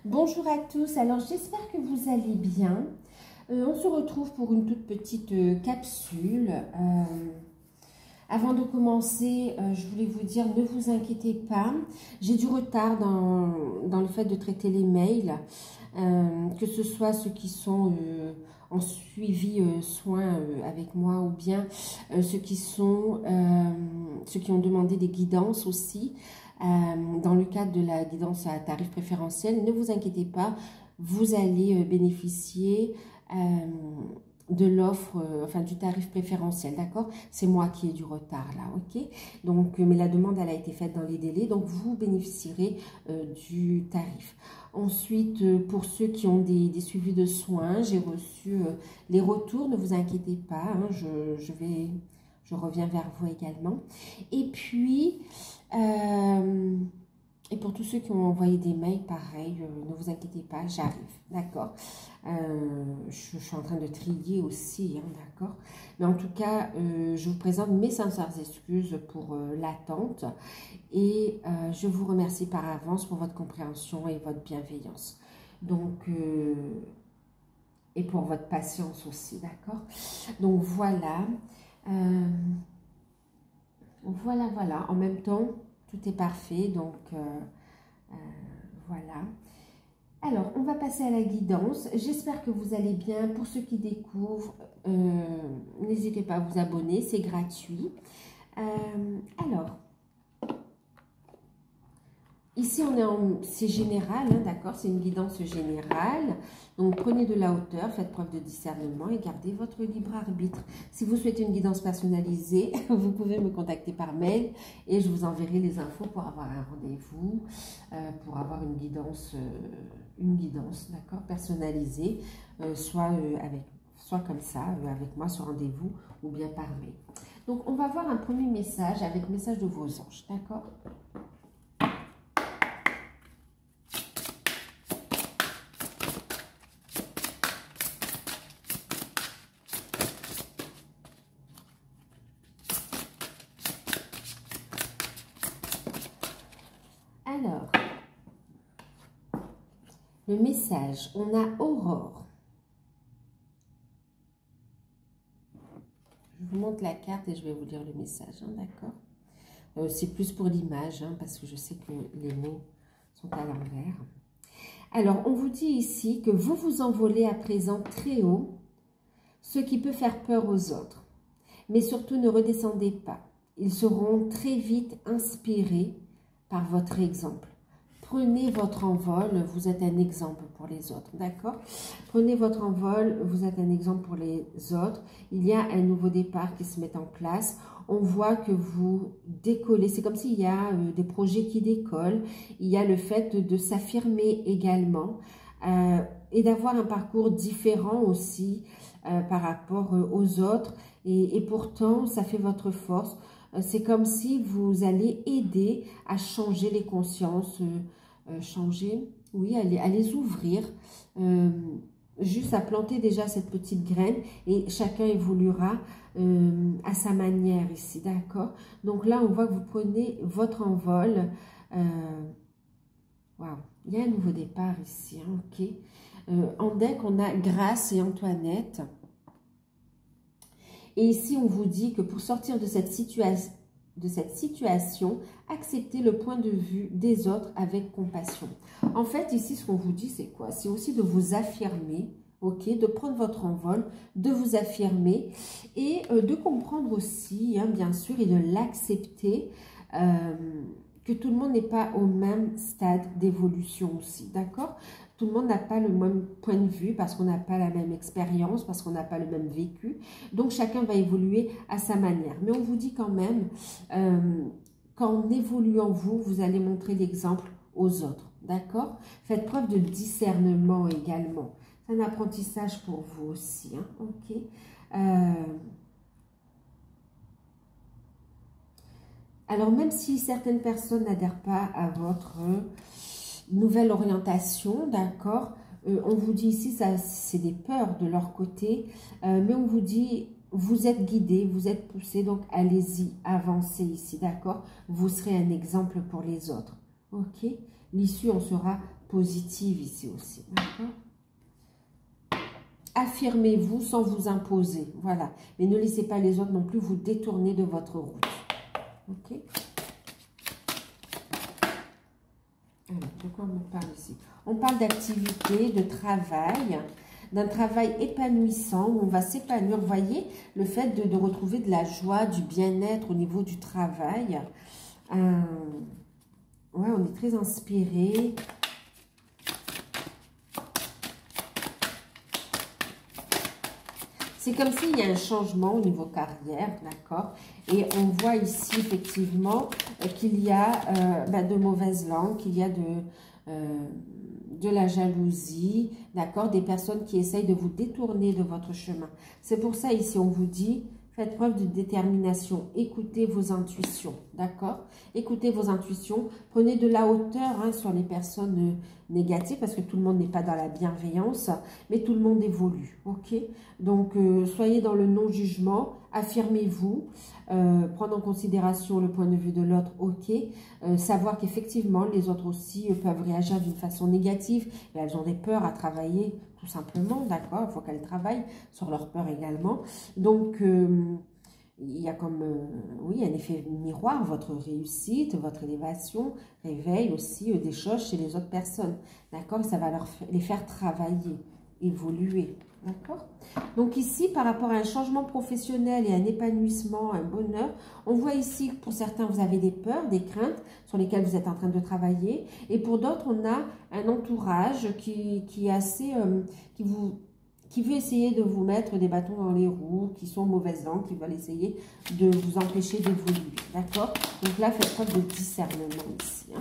Bonjour à tous, alors j'espère que vous allez bien. On se retrouve pour une toute petite capsule. Avant de commencer, je voulais vous dire, ne vous inquiétez pas. J'ai du retard dans le fait de traiter les mails, que ce soit ceux qui sont en suivi soins avec moi ou bien ceux qui ont demandé des guidances aussi. Dans le cadre de la guidance à tarif préférentiel, ne vous inquiétez pas, vous allez bénéficier de l'offre, enfin du tarif préférentiel, d'accord? C'est moi qui ai du retard là, ok? Donc, mais la demande, elle a été faite dans les délais, donc vous bénéficierez du tarif. Ensuite, pour ceux qui ont des suivis de soins, j'ai reçu les retours, ne vous inquiétez pas, hein, je reviens vers vous également. Et puis, et pour tous ceux qui ont envoyé des mails, pareil, ne vous inquiétez pas, j'arrive, d'accord. Je suis en train de trier aussi, hein, d'accord. Mais en tout cas, je vous présente mes sincères excuses pour l'attente et je vous remercie par avance pour votre compréhension et votre bienveillance. Donc, et pour votre patience aussi, d'accord. Donc voilà. Voilà. En même temps, tout est parfait. Donc, voilà. Alors, on va passer à la guidance. J'espère que vous allez bien. Pour ceux qui découvrent, n'hésitez pas à vous abonner. C'est gratuit. Alors, ici, c'est général, hein, d'accord? C'est une guidance générale. Donc, prenez de la hauteur, faites preuve de discernement et gardez votre libre arbitre. Si vous souhaitez une guidance personnalisée, vous pouvez me contacter par mail et je vous enverrai les infos pour avoir un rendez-vous, pour avoir une guidance, d'accord, personnalisée, soit comme ça, avec moi sur rendez-vous ou bien par mail. Donc, on va voir un premier message avec message de vos anges, d'accord? Alors, le message, on a Aurore. Je vous montre la carte et je vais vous lire le message, hein, d'accord? C'est plus pour l'image, hein, parce que je sais que les mots sont à l'envers. Alors, on vous dit ici que vous vous envolez à présent très haut, ce qui peut faire peur aux autres. Mais surtout, ne redescendez pas. Ils seront très vite inspirés par votre exemple. Prenez votre envol, vous êtes un exemple pour les autres, d'accord? Prenez votre envol, vous êtes un exemple pour les autres. Il y a un nouveau départ qui se met en place. On voit que vous décollez. C'est comme s'il y a des projets qui décollent. Il y a le fait de s'affirmer également et d'avoir un parcours différent aussi par rapport aux autres. Et pourtant, ça fait votre force. C'est comme si vous allez aider à changer les consciences, oui, à les ouvrir, juste à planter déjà cette petite graine et chacun évoluera à sa manière ici, d'accord? Donc là, on voit que vous prenez votre envol. Waouh, il y a un nouveau départ ici, hein, ok? En deck, on a Grâce et Antoinette. Et ici, on vous dit que pour sortir de cette situation, acceptez le point de vue des autres avec compassion. En fait, ici, ce qu'on vous dit, c'est quoi? C'est aussi de vous affirmer, ok? De prendre votre envol, de vous affirmer et de comprendre aussi, hein, bien sûr, et de l'accepter, que tout le monde n'est pas au même stade d'évolution aussi, d'accord? Tout le monde n'a pas le même point de vue parce qu'on n'a pas la même expérience, parce qu'on n'a pas le même vécu. Donc, chacun va évoluer à sa manière. Mais on vous dit quand même, qu'en évoluant vous, vous allez montrer l'exemple aux autres. D'accord? Faites preuve de discernement également. C'est un apprentissage pour vous aussi. Hein, ok? Alors, même si certaines personnes n'adhèrent pas à votre nouvelle orientation, d'accord, on vous dit ici, c'est des peurs de leur côté, mais on vous dit, vous êtes guidés, vous êtes poussés, donc allez-y, avancez ici, d'accord? Vous serez un exemple pour les autres, ok? L'issue en sera positive ici aussi, d'accord? Affirmez-vous sans vous imposer, voilà. Mais ne laissez pas les autres non plus vous détourner de votre route, ok? Alors, de quoi on parle ici? On parle d'activité, de travail, d'un travail épanouissant où on va s'épanouir. Vous voyez, le fait de retrouver de la joie, du bien-être au niveau du travail. Ouais, on est très inspiré. C'est comme s'il y a un changement au niveau carrière, d'accord? Et on voit ici effectivement qu'il y a de mauvaises langues, qu'il y a de la jalousie, d'accord? Des personnes qui essayent de vous détourner de votre chemin. C'est pour ça ici on vous dit, faites preuve de détermination, écoutez vos intuitions, d'accord? Écoutez vos intuitions, prenez de la hauteur sur les personnes négatives, parce que tout le monde n'est pas dans la bienveillance, mais tout le monde évolue, ok? Donc, soyez dans le non-jugement, affirmez-vous, prendre en considération le point de vue de l'autre, ok? Savoir qu'effectivement, les autres aussi peuvent réagir d'une façon négative, et elles ont des peurs à travailler, tout simplement, d'accord? Il faut qu'elles travaillent sur leurs peurs également. Donc, il y a comme, oui, un effet miroir, votre réussite, votre élévation réveille aussi des choses chez les autres personnes, d'accord? Ça va les faire travailler, évoluer, d'accord? Donc ici, par rapport à un changement professionnel et un épanouissement, un bonheur, on voit ici que pour certains, vous avez des peurs, des craintes sur lesquelles vous êtes en train de travailler, et pour d'autres, on a un entourage qui est assez, qui veut essayer de vous mettre des bâtons dans les roues, qui sont mauvaises langues, qui veulent essayer de vous empêcher d'évoluer, d'accord? Donc là, faites preuve de discernement ici, hein.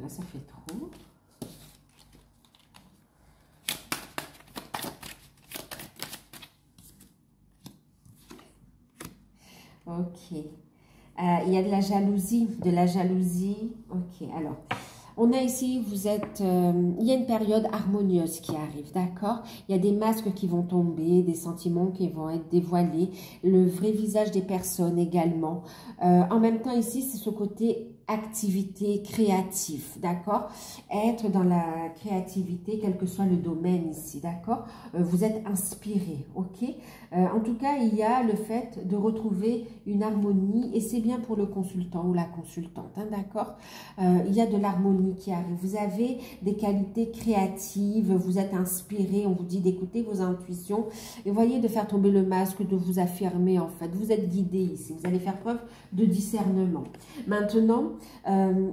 Là, ça fait trop. Ok. Il y a de la jalousie, Ok, alors, on a ici, vous êtes, il y a une période harmonieuse qui arrive, d'accord? Il y a des masques qui vont tomber, des sentiments qui vont être dévoilés, le vrai visage des personnes également. En même temps, ici, c'est ce côté activité créative, d'accord? Être dans la créativité, quel que soit le domaine ici, d'accord? Vous êtes inspiré, ok? En tout cas, il y a le fait de retrouver une harmonie et c'est bien pour le consultant ou la consultante, hein, d'accord? Il y a de l'harmonie qui arrive. Vous avez des qualités créatives, vous êtes inspiré, on vous dit d'écouter vos intuitions et voyez de faire tomber le masque, de vous affirmer en fait. Vous êtes guidé ici, vous allez faire preuve de discernement. Maintenant,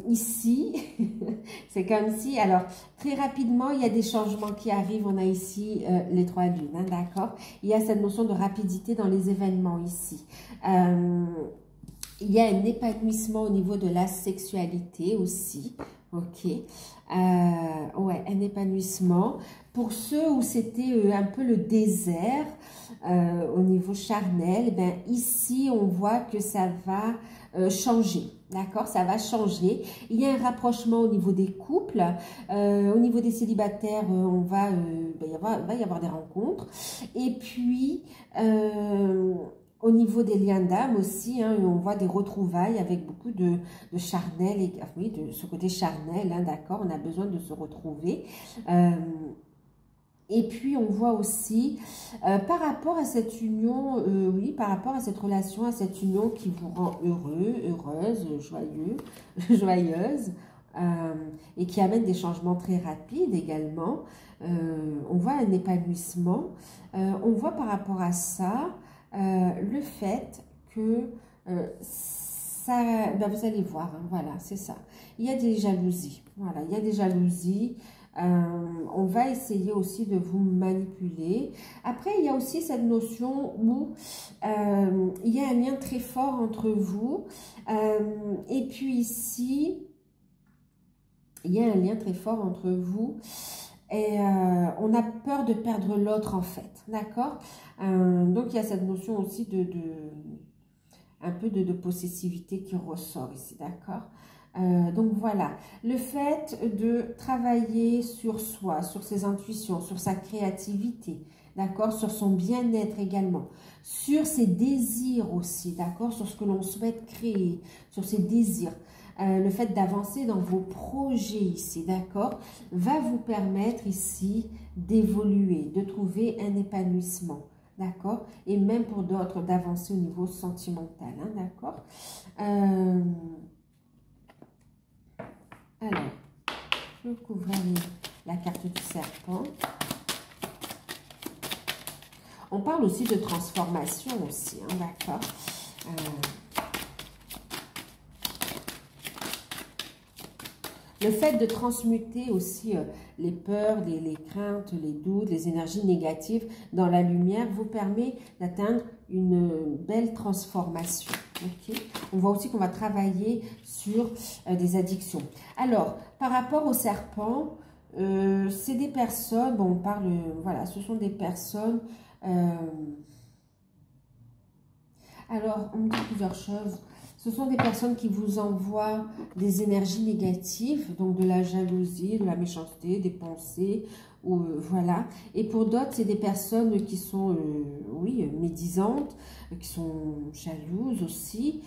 ici, c'est comme si, alors très rapidement, il y a des changements qui arrivent. On a ici les trois lunes, hein, d'accord? Il y a cette notion de rapidité dans les événements ici. Il y a un épanouissement au niveau de la sexualité aussi, ok? Ouais, un épanouissement. Pour ceux où c'était un peu le désert au niveau charnel, ben ici on voit que ça va changer, d'accord? Ça va changer. Il y a un rapprochement au niveau des couples, au niveau des célibataires, on va, va y avoir des rencontres. Et puis au niveau des liens d'âme aussi, hein, on voit des retrouvailles avec beaucoup de charnel, et, oui, de ce côté charnel, hein, d'accord, on a besoin de se retrouver. Et puis, on voit aussi, par rapport à cette union, oui, par rapport à cette relation, à cette union qui vous rend heureux, heureuse, joyeux, joyeuse, et qui amène des changements très rapides également. On voit un épanouissement. On voit par rapport à ça, le fait que ça, ben vous allez voir, hein, voilà, c'est ça. Il y a des jalousies, voilà, il y a des jalousies. On va essayer aussi de vous manipuler. Après, il y a aussi cette notion où il y a un lien très fort entre vous. Et puis ici, il y a un lien très fort entre vous. Et on a peur de perdre l'autre en fait, d'accord? Donc, il y a cette notion aussi un peu de possessivité qui ressort ici, d'accord? Donc voilà, le fait de travailler sur soi, sur ses intuitions, sur sa créativité, d'accord, sur son bien-être également, sur ses désirs aussi, d'accord, sur ce que l'on souhaite créer, sur ses désirs. Le fait d'avancer dans vos projets ici, d'accord, va vous permettre ici d'évoluer, de trouver un épanouissement, d'accord, et même pour d'autres d'avancer au niveau sentimental, hein, d'accord. Alors, je vais couvrir la carte du serpent. On parle aussi de transformation aussi, hein, d'accord. Le fait de transmuter aussi les peurs, les craintes, les doutes, les énergies négatives dans la lumière vous permet d'atteindre une belle transformation. Okay. On voit aussi qu'on va travailler sur des addictions. Alors, par rapport au serpent, c'est des personnes, bon, on parle, voilà, ce sont des personnes... alors, on me dit plusieurs choses. Ce sont des personnes qui vous envoient des énergies négatives, donc de la jalousie, de la méchanceté, des pensées, ou, voilà. Et pour d'autres, c'est des personnes qui sont, oui, médisantes, qui sont jalouses aussi,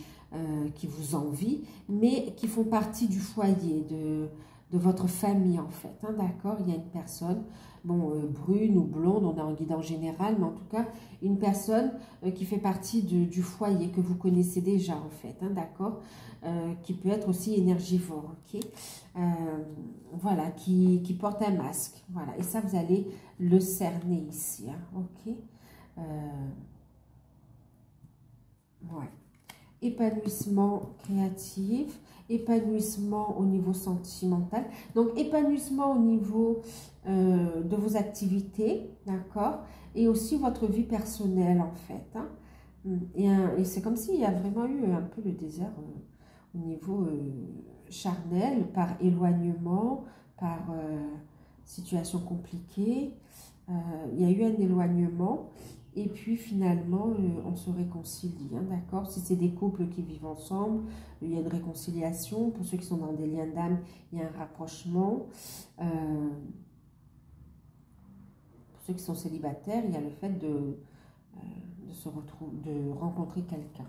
qui vous envient, mais qui font partie du foyer, de votre famille en fait, hein, d'accord. Il y a une personne, bon, brune ou blonde, on a un guide en général, mais en tout cas, une personne qui fait partie du foyer, que vous connaissez déjà en fait, hein, d'accord, qui peut être aussi énergivore, ok, voilà, qui porte un masque, voilà, et ça, vous allez le cerner ici, hein, ok, ouais. Épanouissement créatif, épanouissement au niveau sentimental, donc épanouissement au niveau de vos activités, d'accord, et aussi votre vie personnelle en fait, hein. Et c'est comme s'il y a vraiment eu un peu le désert au niveau charnel, par éloignement, par situation compliquée, il y a eu un éloignement. Et puis finalement, on se réconcilie, hein, d'accord. Si c'est des couples qui vivent ensemble, il y a une réconciliation. Pour ceux qui sont dans des liens d'âme, il y a un rapprochement. Pour ceux qui sont célibataires, il y a le fait de rencontrer quelqu'un.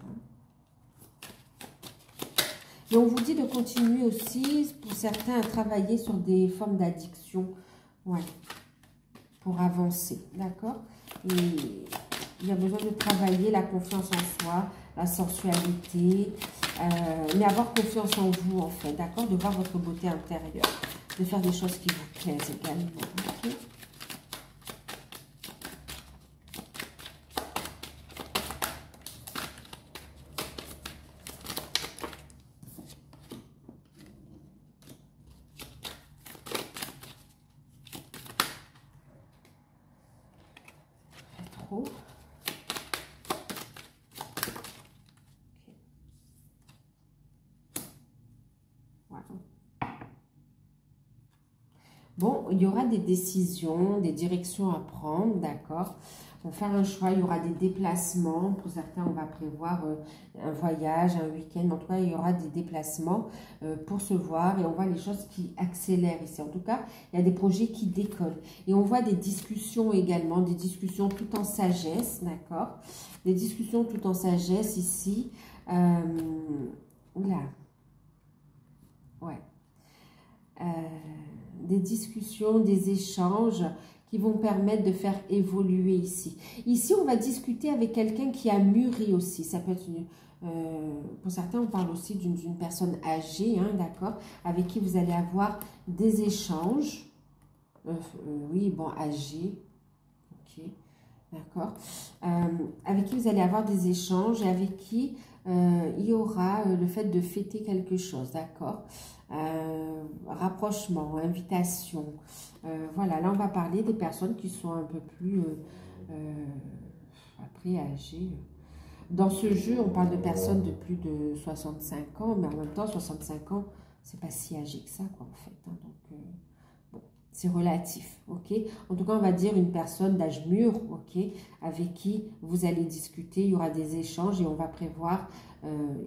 Et on vous dit de continuer aussi, pour certains, à travailler sur des formes d'addiction, ouais, pour avancer, d'accord. Et il y a besoin de travailler la confiance en soi, la sensualité, mais avoir confiance en vous, en fait, d'accord, de voir votre beauté intérieure, de faire des choses qui vous plaisent également, ok. Trop. Bon, il y aura des décisions, des directions à prendre, d'accord. Pour faire un choix, il y aura des déplacements. Pour certains, on va prévoir un voyage, un week-end. En tout cas, il y aura des déplacements pour se voir. Et on voit les choses qui accélèrent ici. En tout cas, il y a des projets qui décollent. Et on voit des discussions également, des discussions tout en sagesse, d'accord. Des discussions tout en sagesse ici. Oula. Ouais. Des discussions, des échanges qui vont permettre de faire évoluer ici. Ici, on va discuter avec quelqu'un qui a mûri aussi. Ça peut être, pour certains, on parle aussi d'une personne âgée, hein, d'accord, avec qui vous allez avoir des échanges. Oui, bon, âgée, ok, d'accord. Avec qui vous allez avoir des échanges et avec qui il y aura le fait de fêter quelque chose, d'accord. Rapprochement, invitation, voilà, là on va parler des personnes qui sont un peu plus après âgées. Dans ce jeu, on parle de personnes de plus de 65 ans, mais en même temps, 65 ans, c'est pas si âgé que ça, quoi, en fait, hein, donc, bon, C'est relatif, ok? En tout cas, on va dire une personne d'âge mûr, ok? Avec qui vous allez discuter, il y aura des échanges et on va prévoir,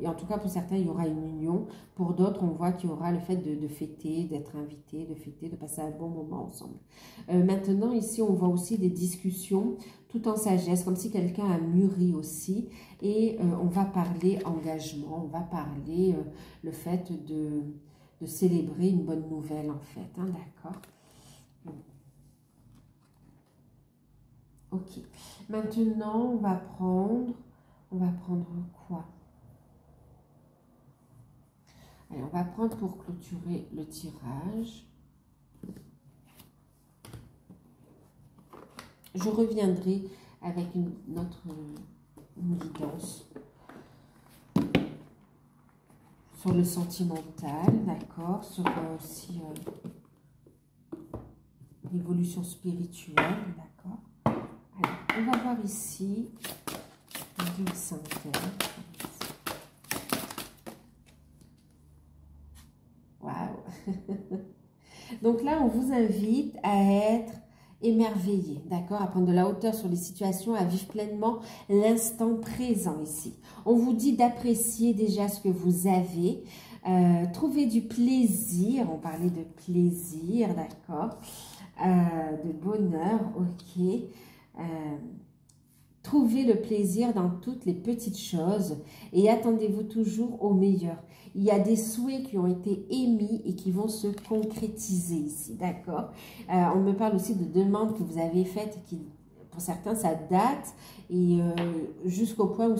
et en tout cas pour certains, il y aura une union. Pour d'autres, on voit qu'il y aura le fait de fêter, d'être invité, de fêter, de passer un bon moment ensemble. Maintenant, ici, on voit aussi des discussions tout en sagesse, comme si quelqu'un a mûri aussi. Et on va parler engagement, on va parler le fait de célébrer une bonne nouvelle en fait, hein, d'accord? Ok. Maintenant, on va prendre quoi? Allez, on va prendre pour clôturer le tirage. Je reviendrai avec une guidance sur le sentimental, d'accord? Sur aussi l'évolution spirituelle, d'accord? Alors, on va voir ici une synthèse. Waouh! Donc là, on vous invite à être émerveillé, d'accord? À prendre de la hauteur sur les situations, à vivre pleinement l'instant présent ici. On vous dit d'apprécier déjà ce que vous avez, trouver du plaisir, on parlait de plaisir, d'accord? De bonheur, ok. Trouvez le plaisir dans toutes les petites choses et attendez-vous toujours au meilleur. Il y a des souhaits qui ont été émis et qui vont se concrétiser ici, d'accord? On me parle aussi de demandes que vous avez faites qui, pour certains, ça date et jusqu'au point où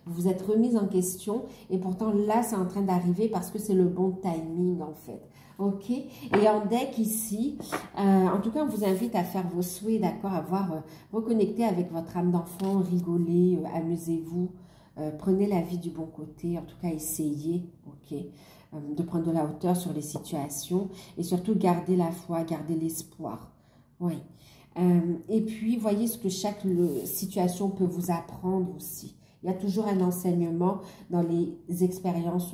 vous êtes remise en question et pourtant là, c'est en train d'arriver parce que c'est le bon timing en fait. Ok, et en deck ici, en tout cas, on vous invite à faire vos souhaits, d'accord, à reconnecter avec votre âme d'enfant, rigoler, amusez-vous, prenez la vie du bon côté, en tout cas, essayez, ok, de prendre de la hauteur sur les situations et surtout garder la foi, garder l'espoir, oui. Et puis, voyez ce que chaque situation peut vous apprendre aussi. Il y a toujours un enseignement dans les expériences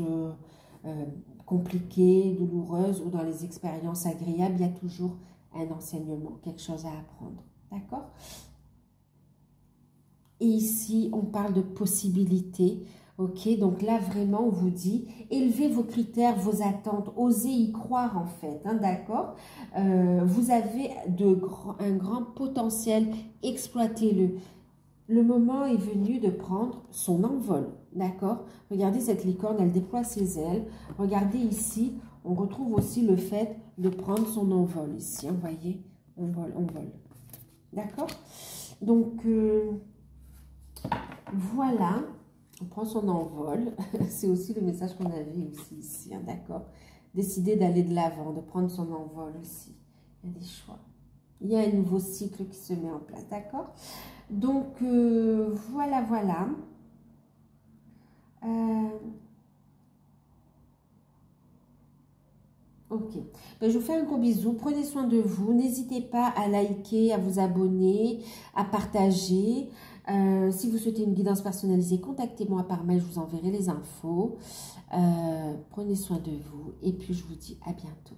compliquées, douloureuses ou dans les expériences agréables, il y a toujours un enseignement, quelque chose à apprendre. D'accord? Et ici, on parle de possibilités. Ok? Donc là, vraiment, on vous dit, élevez vos critères, vos attentes, osez y croire en fait. Hein, d'accord? Vous avez un grand potentiel, exploitez-le. Le moment est venu de prendre son envol, d'accord? Regardez cette licorne, elle déploie ses ailes. Regardez ici, on retrouve aussi le fait de prendre son envol ici. Vous voyez, on vole, on vole. D'accord? Donc, voilà, on prend son envol. C'est aussi le message qu'on avait aussi ici, hein, d'accord? Décider d'aller de l'avant, de prendre son envol aussi. Il y a des choix. Il y a un nouveau cycle qui se met en place, d'accord? Donc, voilà, voilà. Ok. Ben, je vous fais un gros bisou. Prenez soin de vous. N'hésitez pas à liker, à vous abonner, à partager. Si vous souhaitez une guidance personnalisée, contactez-moi par mail. Je vous enverrai les infos. Prenez soin de vous. Et puis, je vous dis à bientôt.